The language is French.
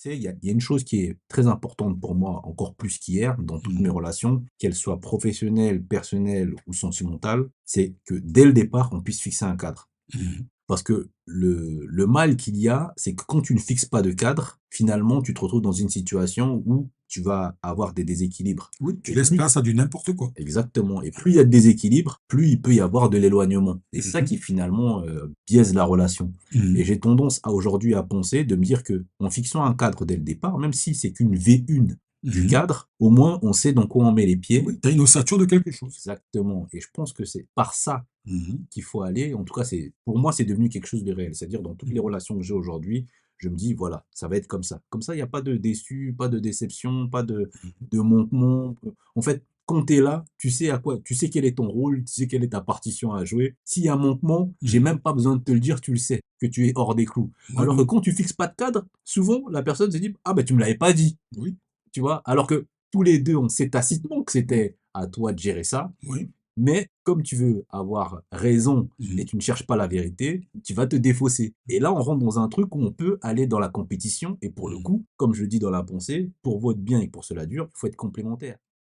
Tu sais, il y a une chose qui est très importante pour moi, encore plus qu'hier, dans toutes mes Mmh. relations, qu'elles soient professionnelles, personnelles ou sentimentales, c'est que dès le départ, on puisse fixer un cadre. Mmh. Parce que le mal qu'il y a, c'est que quand tu ne fixes pas de cadre, finalement, tu te retrouves dans une situation où tu vas avoir des déséquilibres. Oui, tu Et laisses plus place à du n'importe quoi. exactement, et plus il y a de déséquilibre, plus il peut y avoir de l'éloignement. Et c'est ça Mmh. qui finalement, biaise la relation. Et Mmh. j'ai tendance à aujourd'hui à penser, de me dire que en fixant un cadre dès le départ, même si c'est qu'une V1 du Mmh. cadre, au moins on sait dans quoi on met les pieds. Oui, tu as une ossature de quelque chose. Exactement, et je pense que c'est par ça Mmh. qu'il faut aller. En tout cas, c'est pour moi, c'est devenu quelque chose de réel. C'est-à-dire dans toutes les Mmh. relations que j'ai aujourd'hui, je me dis: «Voilà, ça va être comme ça». Comme ça, il y a pas de déçu, pas de déception, pas Mmh. de manquement. En fait, quand tu es là, tu sais quel est ton rôle, tu sais quelle est ta partition à jouer. S'il y a un manquement, j'ai Mmh. même pas besoin de te le dire, tu le sais, que tu es hors des clous. Oui, Alors que oui. quand tu fixes pas de cadre, souvent la personne se dit: «Ah ben tu me l'avais pas dit», Oui, tu vois? Alors que tous les 2 on sait tacitement que c'était à toi de gérer ça, oui. mais comme tu veux avoir raison et Mmh. tu ne cherches pas la vérité, tu vas te défausser. Et là, on rentre dans un truc où on peut aller dans la compétition et pour le Mmh. coup, comme je dis dans la pensée, pour votre bien et pour cela dure, il faut être complémentaire.